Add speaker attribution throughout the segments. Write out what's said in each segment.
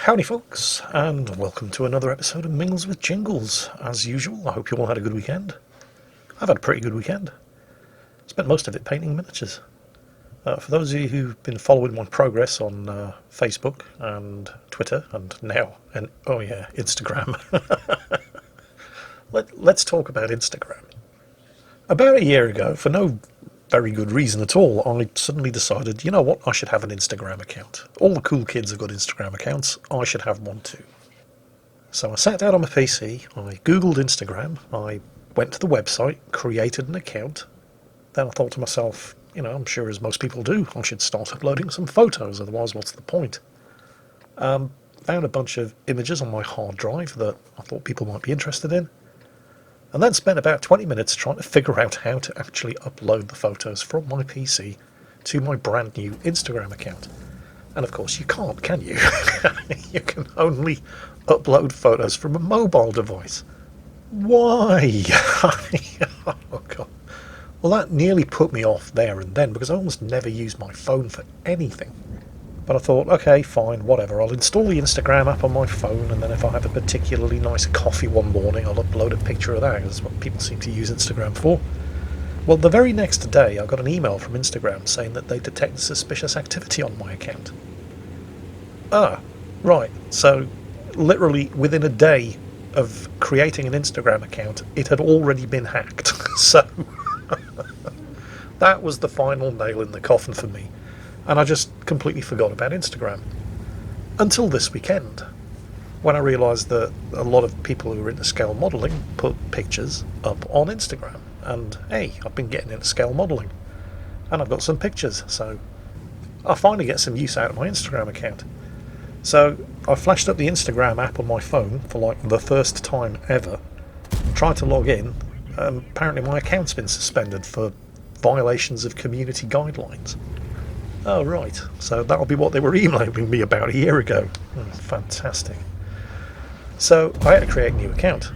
Speaker 1: Howdy folks, and welcome to another episode of Mingles with Jingles. As usual, I hope you all had a good weekend. I've had a pretty good weekend. Spent most of it painting miniatures. For those of you who've been following my progress on Facebook and Twitter and now, Instagram. Let's talk about Instagram. About a year ago, for no very good reason at all, I suddenly decided, you know what, I should have an Instagram account. All the cool kids have got Instagram accounts, I should have one too. So I sat down on my PC, I googled Instagram, I went to the website, created an account. Then I thought to myself, I'm sure as most people do, I should start uploading some photos, otherwise what's the point? Found a bunch of images on my hard drive that I thought people might be interested in. And then spent about 20 minutes trying to figure out how to actually upload the photos from my PC to my brand new Instagram account. And of course you can't, can you? You can only upload photos from a mobile device. Why? Oh God. Well, that nearly put me off there and then, because I almost never use my phone for anything. But I thought, okay, fine, whatever. I'll install the Instagram app on my phone, and then if I have a particularly nice coffee one morning, I'll upload a picture of that. That's what people seem to use Instagram for. Well, the very next day, I got an email from Instagram saying that they detected suspicious activity on my account. Ah, right. So, literally within a day of creating an Instagram account, it had already been hacked. So, that was the final nail in the coffin for me. And I just completely forgot about Instagram. Until this weekend, when I realised that a lot of people who are into scale modelling put pictures up on Instagram. And hey, I've been getting into scale modelling. And I've got some pictures, so I'll finally get some use out of my Instagram account. So I flashed up the Instagram app on my phone for like the first time ever, tried to log in, and apparently my account's been suspended for violations of community guidelines. Oh, right. So that'll be what they were emailing me about a year ago. Fantastic. So I had to create a new account.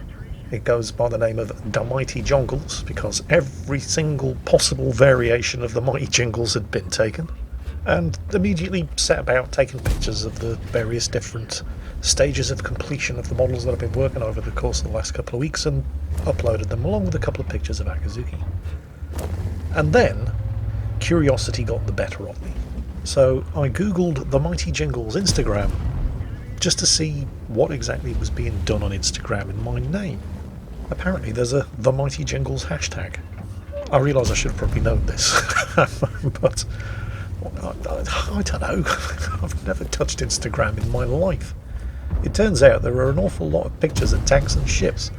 Speaker 1: It goes by the name of The Mighty Jingles, because every single possible variation of the Mighty Jingles had been taken, and immediately set about taking pictures of the various different stages of completion of the models that I've been working over the course of the last couple of weeks, and uploaded them along with a couple of pictures of Akazuki. And then curiosity got the better of me. So I googled The Mighty Jingles Instagram just to see what exactly was being done on Instagram in my name. Apparently there's a The Mighty Jingles hashtag. I realise I should have probably known this, but I don't know. I've never touched Instagram in my life. It turns out there are an awful lot of pictures of tanks and ships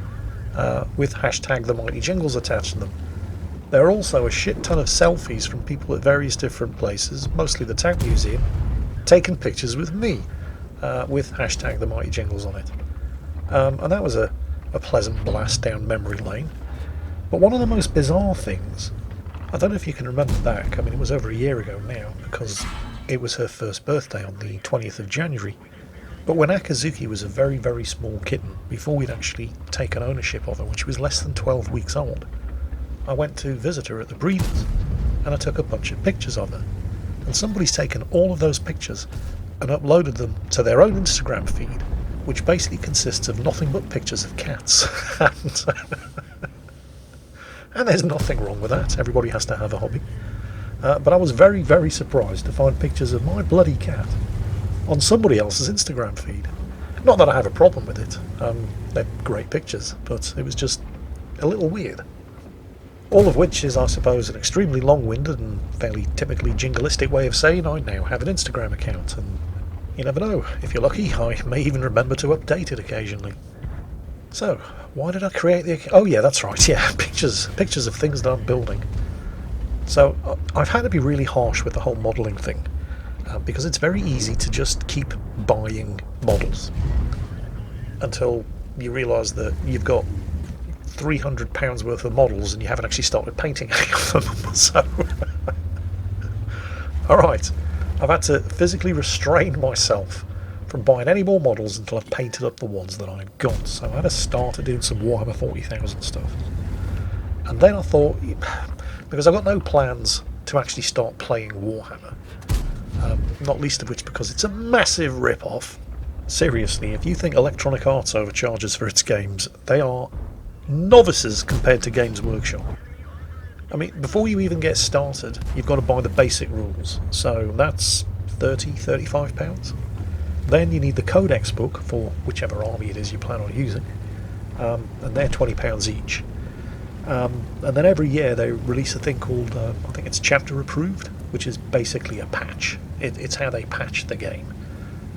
Speaker 1: with hashtag The Mighty Jingles attached to them. There are also a shit ton of selfies from people at various different places, mostly the Tank Museum, taking pictures with me, with hashtag The Mighty Jingles on it. And that was a pleasant blast down memory lane. But one of the most bizarre things, I don't know if you can remember back, I mean it was over a year ago now, because it was her first birthday on the 20th of January, but when Akazuki was a very, very small kitten, before we'd actually taken ownership of her, when she was less than 12 weeks old, I went to visit her at the breeders, and I took a bunch of pictures of her. And somebody's taken all of those pictures and uploaded them to their own Instagram feed, which basically consists of nothing but pictures of cats. And there's nothing wrong with that. Everybody has to have a hobby. But I was very, very surprised to find pictures of my bloody cat on somebody else's Instagram feed. Not that I have a problem with it. They're great pictures, but it was just a little weird. All of which is, I suppose, an extremely long-winded and fairly typically jinglistic way of saying I now have an Instagram account, and you never know, if you're lucky, I may even remember to update it occasionally. So, why did I create the account? Oh yeah, that's right, yeah, pictures of things that I'm building. So, I've had to be really harsh with the whole modelling thing, because it's very easy to just keep buying models until you realise that you've got £300 worth of models and you haven't actually started painting any of them. So alright, I've had to physically restrain myself from buying any more models until I've painted up the ones that I've got. So I had to start doing some Warhammer 40,000 stuff. And then I thought, because I've got no plans to actually start playing Warhammer, not least of which because it's a massive rip-off Seriously, if you think Electronic Arts overcharges for its games, they are novices compared to Games Workshop. I mean, before you even get started, you've got to buy the basic rules, so that's £30–35. Then you need the Codex book for whichever army it is you plan on using, and they're £20 each. And then every year they release a thing called, I think it's Chapter Approved, which is basically a patch. It's how they patch the game.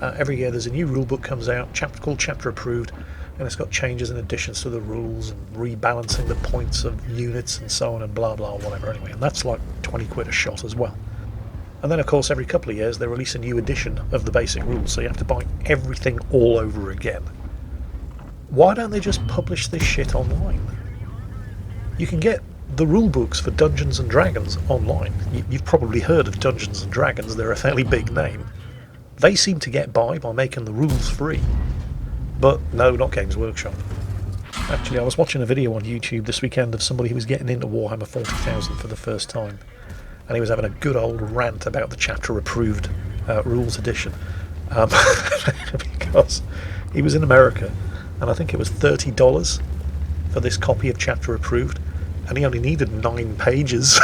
Speaker 1: Every year there's a new rulebook comes out, called Chapter Approved, and it's got changes and additions to the rules and rebalancing the points of units and so on and blah blah whatever. Anyway, and that's like 20 quid a shot as well. And then of course every couple of years they release a new edition of the basic rules, so you have to buy everything all over again. Why don't they just publish this shit online? You can get the rule books for Dungeons and Dragons online. You've probably heard of Dungeons and Dragons, they're a fairly big name. They seem to get by making the rules free. But no, not Games Workshop. Actually, I was watching a video on YouTube this weekend of somebody who was getting into Warhammer 40,000 for the first time. And he was having a good old rant about the Chapter Approved Rules Edition. Because he was in America, and I think it was $30 for this copy of Chapter Approved, and he only needed 9 pages.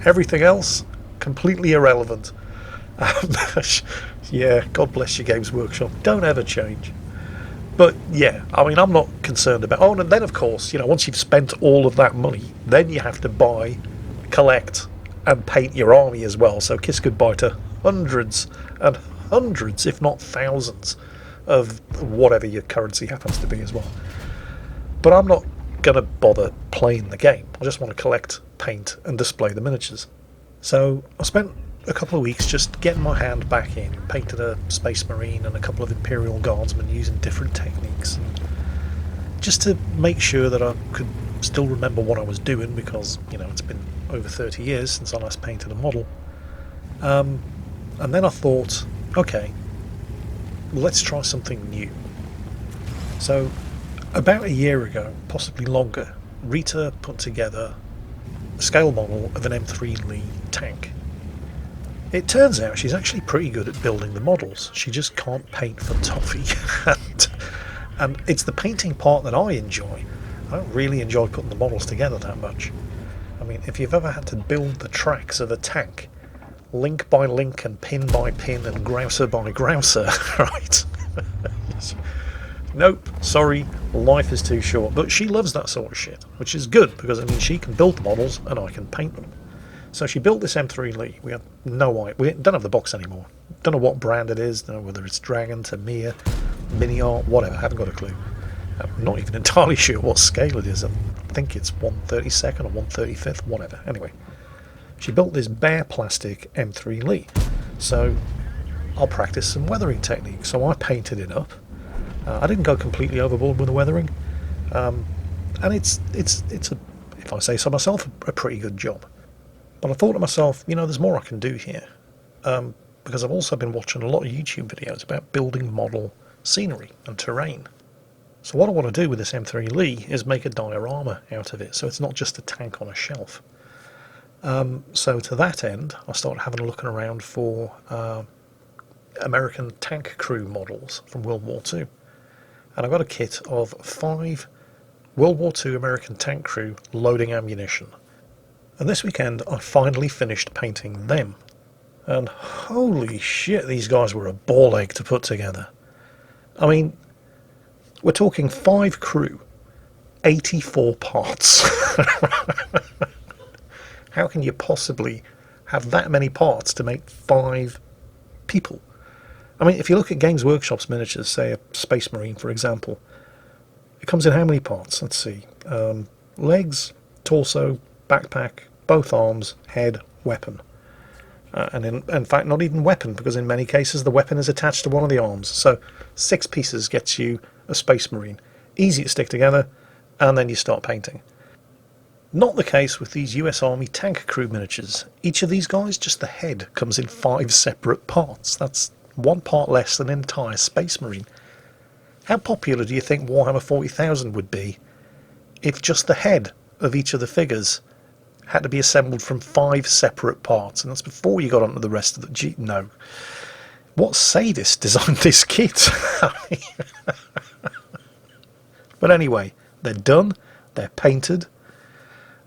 Speaker 1: Everything else, completely irrelevant. Yeah, God bless you, Games Workshop. Don't ever change. But yeah, I mean, I'm not concerned about... Oh, and then of course, once you've spent all of that money, then you have to buy, collect, and paint your army as well. So kiss goodbye to hundreds and hundreds, if not thousands, of whatever your currency happens to be as well. But I'm not going to bother playing the game. I just want to collect, paint, and display the miniatures. So I spent a couple of weeks just getting my hand back in, painted a Space Marine and a couple of Imperial Guardsmen using different techniques, just to make sure that I could still remember what I was doing, because it's been over 30 years since I last painted a model. And then I thought, okay, let's try something new. So about a year ago, possibly longer, Rita put together a scale model of an M3 Lee tank. It turns out she's actually pretty good at building the models. She just can't paint for toffee. and it's the painting part that I enjoy. I don't really enjoy putting the models together that much. I mean, if you've ever had to build the tracks of a tank, link by link and pin by pin and grouser by grouser, right? Nope, sorry, life is too short. But she loves that sort of shit, which is good, because it means she can build the models and I can paint them. So she built this M3 Lee. We have no idea. We don't have the box anymore. Don't know what brand it is. Don't know whether it's Dragon, Tamiya, Mini Art, whatever. Haven't got a clue. I'm not even entirely sure what scale it is. I think it's 1/32 or 1/35, whatever. Anyway, she built this bare plastic M3 Lee. So I'll practice some weathering techniques. So I painted it up. I didn't go completely overboard with the weathering, and it's a, if I say so myself, a pretty good job. But I thought to myself, there's more I can do here, because I've also been watching a lot of YouTube videos about building model scenery and terrain. So what I want to do with this M3 Lee is make a diorama out of it, so it's not just a tank on a shelf. So to that end, I started having a look around for American tank crew models from World War II. And I got a kit of 5 World War II American tank crew loading ammunition. And this weekend I finally finished painting them. And holy shit, these guys were a ball ache to put together. I mean, we're talking 5 crew, 84 parts. How can you possibly have that many parts to make 5 people? I mean, if you look at Games Workshop's miniatures, say a Space Marine, for example, it comes in how many parts? Let's see. Legs, torso, backpack, both arms, head, weapon. And in fact, not even weapon, because in many cases the weapon is attached to one of the arms. So 6 pieces gets you a Space Marine. Easy to stick together, and then you start painting. Not the case with these US Army tank crew miniatures. Each of these guys, just the head, comes in 5 separate parts. That's 1 part less than an entire Space Marine. How popular do you think Warhammer 40,000 would be if just the head of each of the figures had to be assembled from 5 separate parts? And that's before you got onto the rest of the... No. What sadist designed this kit? But anyway, they're done, they're painted,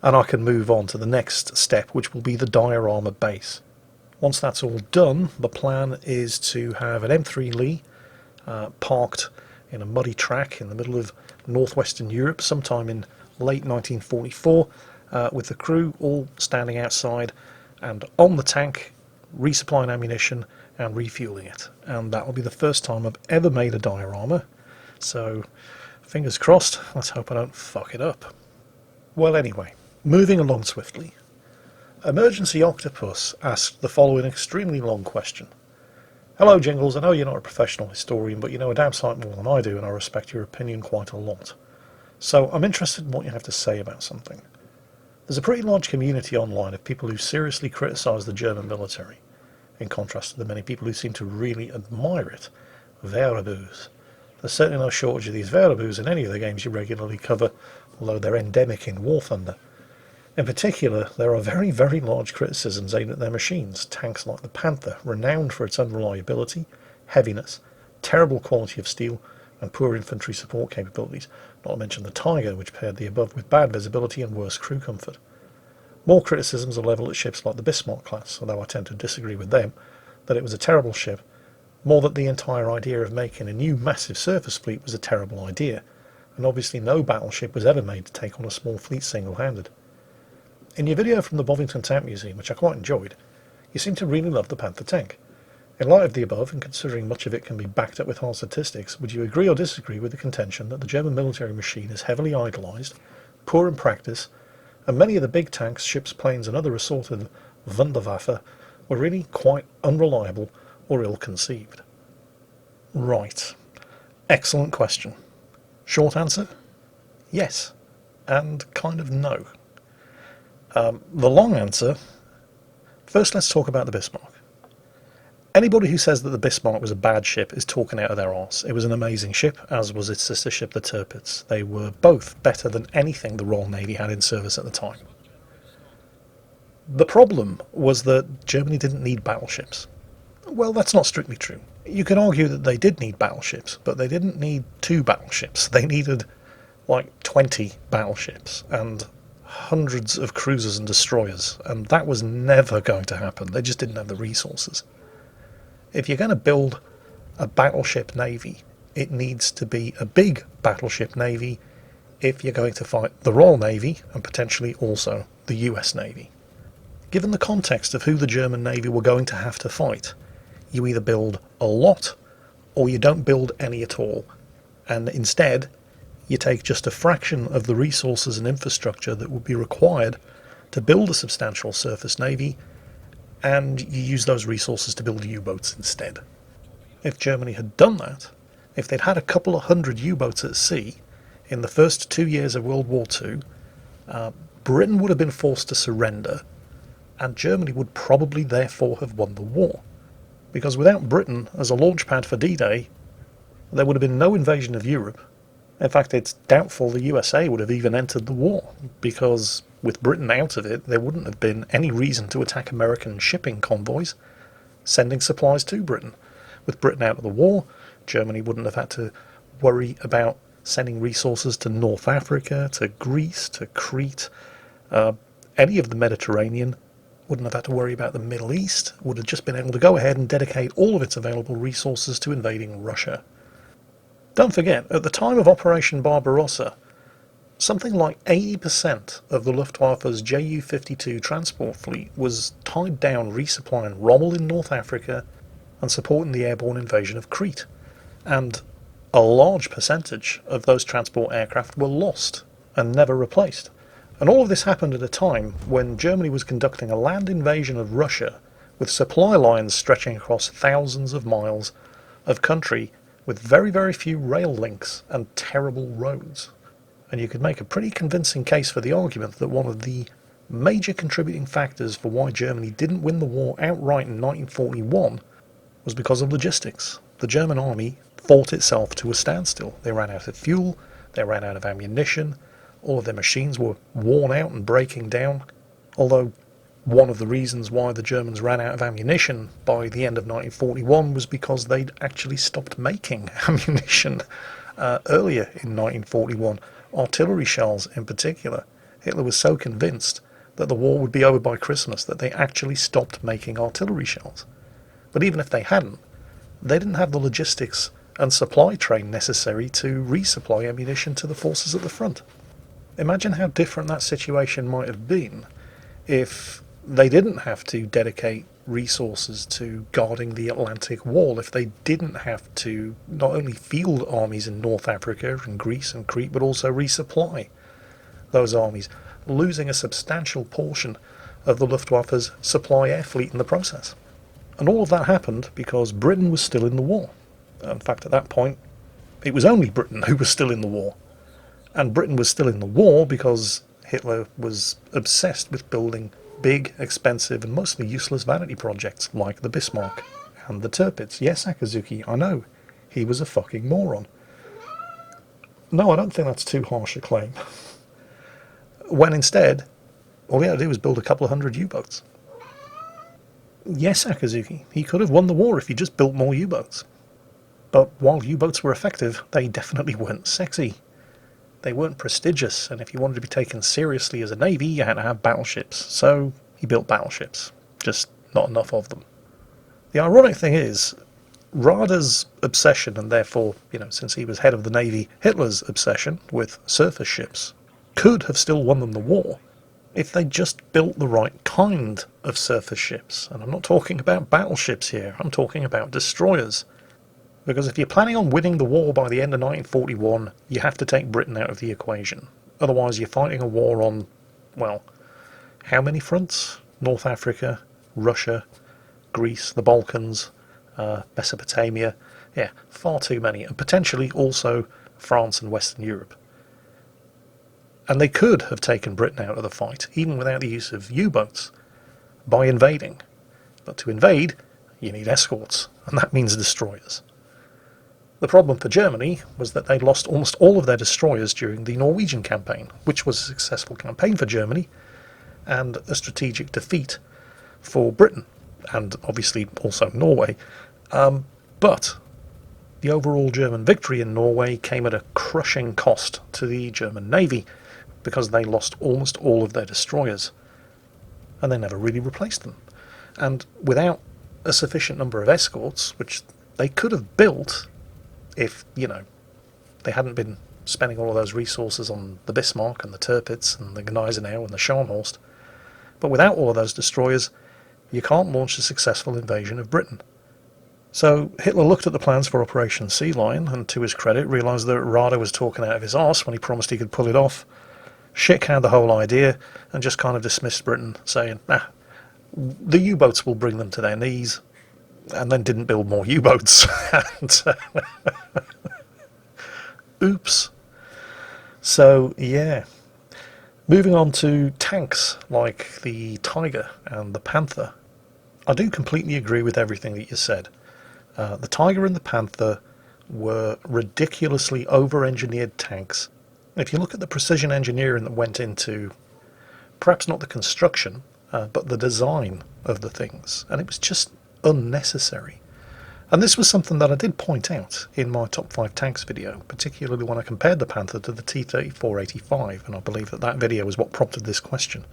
Speaker 1: and I can move on to the next step, which will be the diorama base. Once that's all done, the plan is to have an M3 Lee parked in a muddy track in the middle of northwestern Europe sometime in late 1944, with the crew all standing outside and on the tank, resupplying ammunition and refueling it. And that will be the first time I've ever made a diorama, so fingers crossed, let's hope I don't fuck it up. Well, anyway, moving along swiftly. Emergency Octopus asked the following extremely long question. Hello Jingles, I know you're not a professional historian, but you know a damn sight more than I do, and I respect your opinion quite a lot. So I'm interested in what you have to say about something. There's a pretty large community online of people who seriously criticise the German military, in contrast to the many people who seem to really admire it. Wehrabus. There's certainly no shortage of these Wehrabus in any of the games you regularly cover, although they're endemic in War Thunder. In particular, there are very, very large criticisms aimed at their machines, tanks like the Panther, renowned for its unreliability, heaviness, terrible quality of steel, and poor infantry support capabilities, not to mention the Tiger, which paired the above with bad visibility and worse crew comfort. More criticisms are levelled at ships like the Bismarck class, although I tend to disagree with them, that it was a terrible ship, more that the entire idea of making a new massive surface fleet was a terrible idea, and obviously no battleship was ever made to take on a small fleet single-handed. In your video from the Bovington Tank Museum, which I quite enjoyed, you seem to really love the Panther tank. In light of the above, and considering much of it can be backed up with hard statistics, would you agree or disagree with the contention that the German military machine is heavily idolised, poor in practice, and many of the big tanks, ships, planes and other assorted Wunderwaffe were really quite unreliable or ill-conceived? Right. Excellent question. Short answer? Yes. And kind of no. The long answer, first let's talk about the Bismarck. Anybody who says that the Bismarck was a bad ship is talking out of their arse. It was an amazing ship, as was its sister ship, the Tirpitz. They were both better than anything the Royal Navy had in service at the time. The problem was that Germany didn't need battleships. Well, that's not strictly true. You can argue that they did need battleships, but they didn't need 2 battleships. They needed like 20 battleships and hundreds of cruisers and destroyers, and that was never going to happen. They just didn't have the resources. If you're going to build a battleship navy, it needs to be a big battleship navy if you're going to fight the Royal Navy and potentially also the US Navy. Given the context of who the German Navy were going to have to fight, you either build a lot or you don't build any at all, and instead you take just a fraction of the resources and infrastructure that would be required to build a substantial surface navy, and you use those resources to build U-boats instead. If Germany had done that, if they'd had a couple of hundred U-boats at sea in the first 2 years of World War II, Britain would have been forced to surrender, and Germany would probably therefore have won the war. Because without Britain as a launch pad for D-Day, there would have been no invasion of Europe. In fact, it's doubtful the USA would have even entered the war, because with Britain out of it, there wouldn't have been any reason to attack American shipping convoys sending supplies to Britain. With Britain out of the war, Germany wouldn't have had to worry about sending resources to North Africa, to Greece, to Crete, any of the Mediterranean, wouldn't have had to worry about the Middle East, would have just been able to go ahead and dedicate all of its available resources to invading Russia. Don't forget, at the time of Operation Barbarossa, something like 80% of the Luftwaffe's Ju-52 transport fleet was tied down resupplying Rommel in North Africa and supporting the airborne invasion of Crete. And a large percentage of those transport aircraft were lost and never replaced. And all of this happened at a time when Germany was conducting a land invasion of Russia with supply lines stretching across thousands of miles of country with very, very few rail links and terrible roads. And you could make a pretty convincing case for the argument that one of the major contributing factors for why Germany didn't win the war outright in 1941 was because of logistics. The German army fought itself to a standstill. They ran out of fuel, they ran out of ammunition, all of their machines were worn out and breaking down, although one of the reasons why the Germans ran out of ammunition by the end of 1941 was because they'd actually stopped making ammunition earlier in 1941, artillery shells in particular. Hitler was so convinced that the war would be over by Christmas that they actually stopped making artillery shells. But even if they hadn't, they didn't have the logistics and supply train necessary to resupply ammunition to the forces at the front. Imagine how different that situation might have been if they didn't have to dedicate resources to guarding the Atlantic Wall, if they didn't have to not only field armies in North Africa and Greece and Crete, but also resupply those armies, losing a substantial portion of the Luftwaffe's supply air fleet in the process. And all of that happened because Britain was still in the war. In fact, at that point, it was only Britain who was still in the war. And Britain was still in the war because Hitler was obsessed with building big, expensive, and mostly useless vanity projects like the Bismarck and the Tirpitz. Yes, Akazuki, I know. He was a fucking moron. No, I don't think that's too harsh a claim. When instead, all he had to do was build a couple of hundred U-boats. Yes, Akazuki, he could have won the war if he just built more U-boats. But while U-boats were effective, they definitely weren't sexy. They weren't prestigious, and if you wanted to be taken seriously as a navy, you had to have battleships. So he built battleships, just not enough of them. The ironic thing is, Radar's obsession, and therefore, since he was head of the navy, Hitler's obsession with surface ships, could have still won them the war if they just built the right kind of surface ships. And I'm not talking about battleships here, I'm talking about destroyers. Because if you're planning on winning the war by the end of 1941, you have to take Britain out of the equation. Otherwise you're fighting a war on, well, how many fronts? North Africa, Russia, Greece, the Balkans, Mesopotamia. Yeah, far too many. And potentially also France and Western Europe. And they could have taken Britain out of the fight, even without the use of U-boats, by invading. But to invade, you need escorts, and that means destroyers. The problem for Germany was that they lost almost all of their destroyers during the Norwegian campaign, which was a successful campaign for Germany, and a strategic defeat for Britain, and obviously also Norway. But the overall German victory in Norway came at a crushing cost to the German Navy, because they lost almost all of their destroyers, and they never really replaced them. And without a sufficient number of escorts, which they could have built if, they hadn't been spending all of those resources on the Bismarck and the Tirpitz and the Gneisenau and the Scharnhorst, but without all of those destroyers, you can't launch a successful invasion of Britain. So Hitler looked at the plans for Operation Sea Lion, and to his credit realised that Rader was talking out of his arse when he promised he could pull it off, shit-canned the whole idea, and just kind of dismissed Britain, saying, the U-boats will bring them to their knees, and then didn't build more U-boats. Oops. So, yeah. Moving on to tanks like the Tiger and the Panther. I do completely agree with everything that you said. The Tiger and the Panther were ridiculously over-engineered tanks. If you look at the precision engineering that went into, perhaps not the construction, but the design of the things, and it was just unnecessary. And this was something that I did point out in my top 5 tanks video, particularly when I compared the Panther to the T-34-85, and I believe that video was what prompted this question.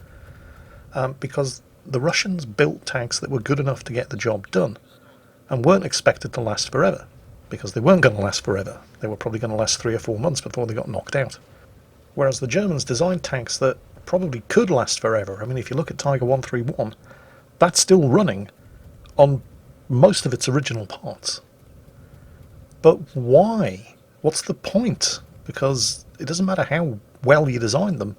Speaker 1: Because the Russians built tanks that were good enough to get the job done, and weren't expected to last forever, because they weren't going to last forever. They were probably going to last 3 or 4 months before they got knocked out. Whereas the Germans designed tanks that probably could last forever. I mean, if you look at Tiger 131, that's still running on most of its original parts. But why? What's the point? Because it doesn't matter how well you design them,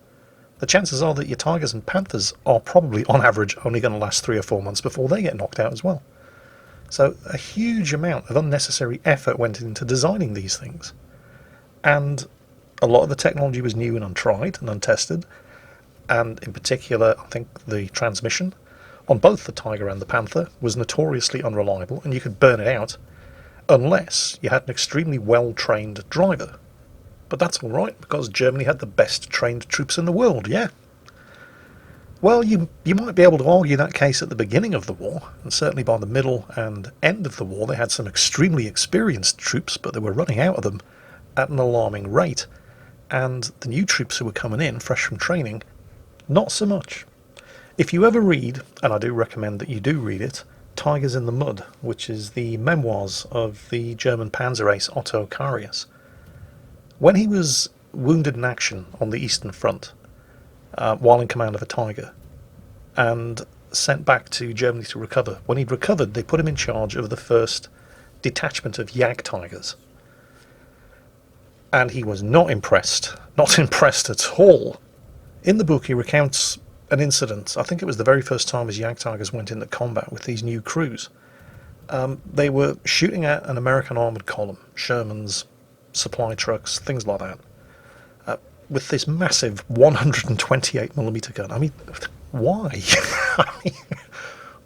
Speaker 1: the chances are that your Tigers and Panthers are probably, on average, only going to last 3 or 4 months before they get knocked out as well. So a huge amount of unnecessary effort went into designing these things. And a lot of the technology was new and untried and untested, and in particular, I think the transmission on both the Tiger and the Panther was notoriously unreliable, and you could burn it out unless you had an extremely well-trained driver. But that's all right, because Germany had the best trained troops in the world, yeah. Well, you might be able to argue that case at the beginning of the war, and certainly by the middle and end of the war they had some extremely experienced troops, but they were running out of them at an alarming rate. And the new troops who were coming in, fresh from training, not so much. If you ever read, and I do recommend that you do read it, Tigers in the Mud, which is the memoirs of the German Panzer ace Otto Carius, when he was wounded in action on the Eastern Front, while in command of a Tiger, and sent back to Germany to recover. When he'd recovered, they put him in charge of the first detachment of Jagdtigers. And he was not impressed at all. In the book he recounts an incident. I think it was the very first time his Jagdtigers went into combat with these new crews. They were shooting at an American armoured column, Shermans, supply trucks, things like that, with this massive 128mm gun. I mean, why? I mean,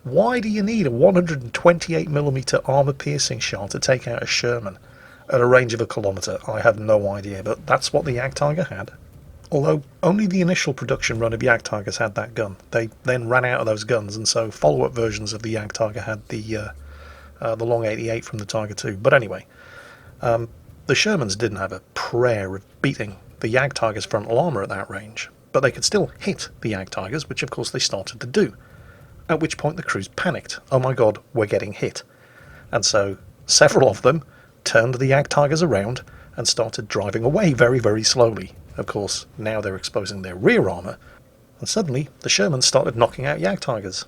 Speaker 1: why do you need a 128mm armour-piercing shot to take out a Sherman at a range of 1 kilometre? I have no idea, but that's what the Jagdtiger had. Although only the initial production run of Jagdtigers had that gun. They then ran out of those guns, and so follow-up versions of the Jagdtiger had the long 88 from the Tiger II. But anyway, the Shermans didn't have a prayer of beating the Jagdtiger's frontal armour at that range, but they could still hit the Jagdtigers, which of course they started to do, at which point the crews panicked. Oh my god, we're getting hit. And so several of them turned the Jagdtigers around and started driving away very, very slowly. Of course, now they're exposing their rear armour, and suddenly the Shermans started knocking out Jagdtigers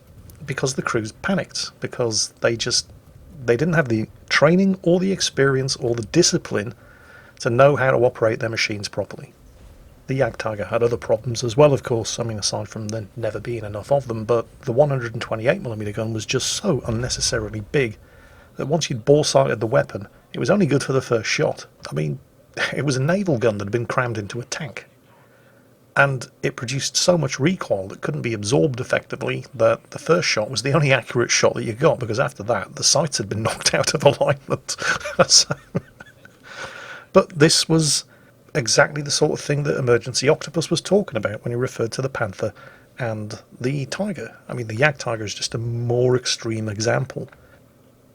Speaker 1: because the crews panicked, because they didn't have the training or the experience or the discipline to know how to operate their machines properly. The Jagdtiger had other problems as well, of course, I mean, aside from there never being enough of them, but the 128mm gun was just so unnecessarily big that once you'd bore-sighted the weapon, it was only good for the first shot. I mean, it was a naval gun that had been crammed into a tank, and it produced so much recoil that couldn't be absorbed effectively that the first shot was the only accurate shot that you got, because after that the sights had been knocked out of alignment. So, but this was exactly the sort of thing that Emergency Octopus was talking about when he referred to the Panther and the Tiger. I mean, the Jagdtiger is just a more extreme example.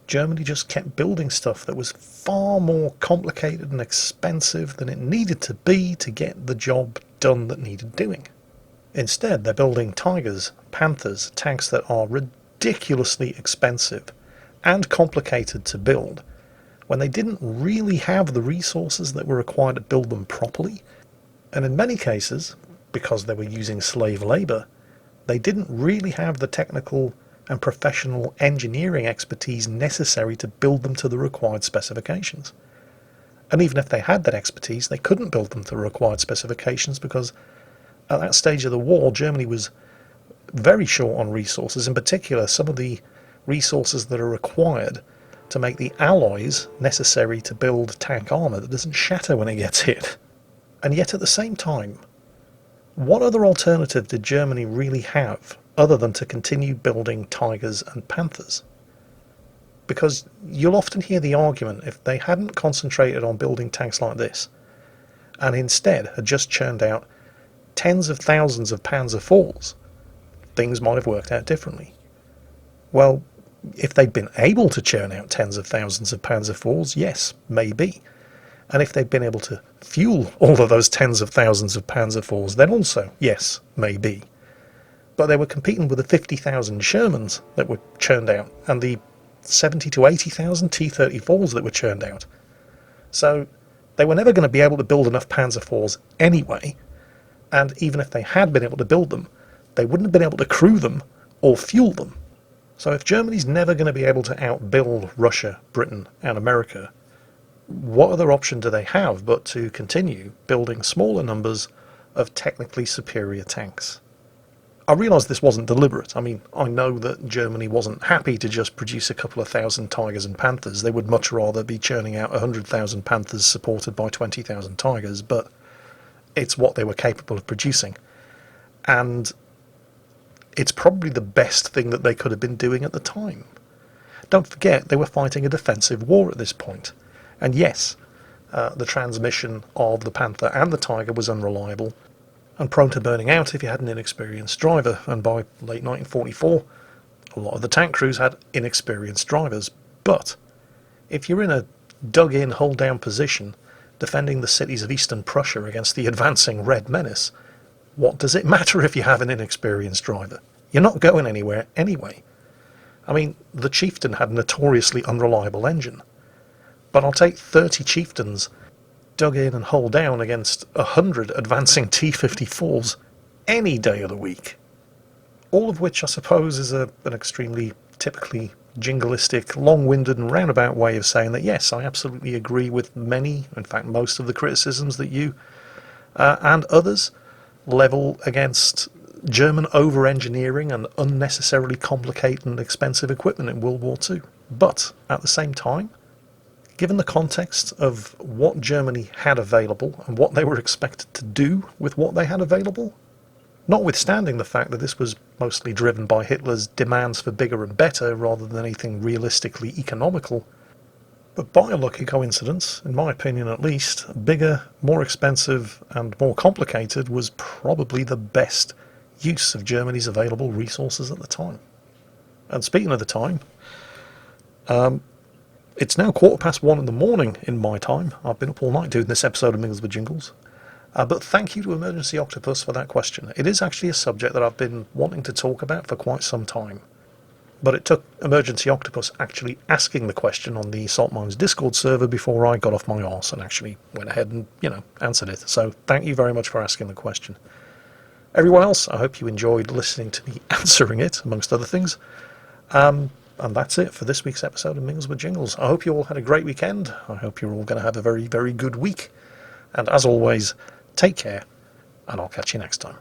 Speaker 1: Germany just kept building stuff that was far more complicated and expensive than it needed to be to get the job done that needed doing. Instead, they're building Tigers, Panthers, tanks that are ridiculously expensive and complicated to build, when they didn't really have the resources that were required to build them properly. And in many cases, because they were using slave labour, they didn't really have the technical and professional engineering expertise necessary to build them to the required specifications. And even if they had that expertise, they couldn't build them to the required specifications, because at that stage of the war, Germany was very short on resources, in particular some of the resources that are required to make the alloys necessary to build tank armour that doesn't shatter when it gets hit. And yet at the same time, what other alternative did Germany really have other than to continue building Tigers and Panthers? Because you'll often hear the argument, if they hadn't concentrated on building tanks like this, and instead had just churned out tens of thousands of Panzer IVs, things might have worked out differently. Well, if they'd been able to churn out tens of thousands of Panzer IVs, yes, maybe. And if they'd been able to fuel all of those tens of thousands of Panzer IVs, then also, yes, maybe. But they were competing with the 50,000 Shermans that were churned out, and the 70 to 80,000 T-34s that were churned out. So they were never going to be able to build enough Panzer IVs anyway, and even if they had been able to build them, they wouldn't have been able to crew them or fuel them. So if Germany's never going to be able to outbuild Russia, Britain and America, what other option do they have but to continue building smaller numbers of technically superior tanks? I realise this wasn't deliberate. I mean, I know that Germany wasn't happy to just produce a couple of thousand Tigers and Panthers. They would much rather be churning out 100,000 Panthers supported by 20,000 Tigers, but it's what they were capable of producing. And it's probably the best thing that they could have been doing at the time. Don't forget, they were fighting a defensive war at this point. And yes, the transmission of the Panther and the Tiger was unreliable. and prone to burning out if you had an inexperienced driver. And by late 1944, a lot of the tank crews had inexperienced drivers. But if you're in a dug-in, hold-down position defending the cities of Eastern Prussia against the advancing Red Menace, what does it matter if you have an inexperienced driver? You're not going anywhere anyway. I mean, the Chieftain had a notoriously unreliable engine, but I'll take 30 Chieftains dug in and hold down against 100 advancing T-54s any day of the week. All of which I suppose is an extremely typically jinglistic, long-winded and roundabout way of saying that yes, I absolutely agree with many, in fact most of the criticisms that you and others level against German over-engineering and unnecessarily complicated and expensive equipment in World War II. But at the same time, given the context of what Germany had available and what they were expected to do with what they had available, notwithstanding the fact that this was mostly driven by Hitler's demands for bigger and better rather than anything realistically economical, but by a lucky coincidence, in my opinion at least, bigger, more expensive and more complicated was probably the best use of Germany's available resources at the time. And speaking of the time, it's now 1:15 in the morning in my time. I've been up all night doing this episode of Mingles with Jingles. But thank you to Emergency Octopus for that question. It is actually a subject that I've been wanting to talk about for quite some time. But it took Emergency Octopus actually asking the question on the Salt Mines Discord server before I got off my arse and actually went ahead and, answered it. So thank you very much for asking the question. Everyone else, I hope you enjoyed listening to me answering it, amongst other things. And that's it for this week's episode of Mingles with Jingles. I hope you all had a great weekend. I hope you're all going to have a very, very good week. And as always, take care, and I'll catch you next time.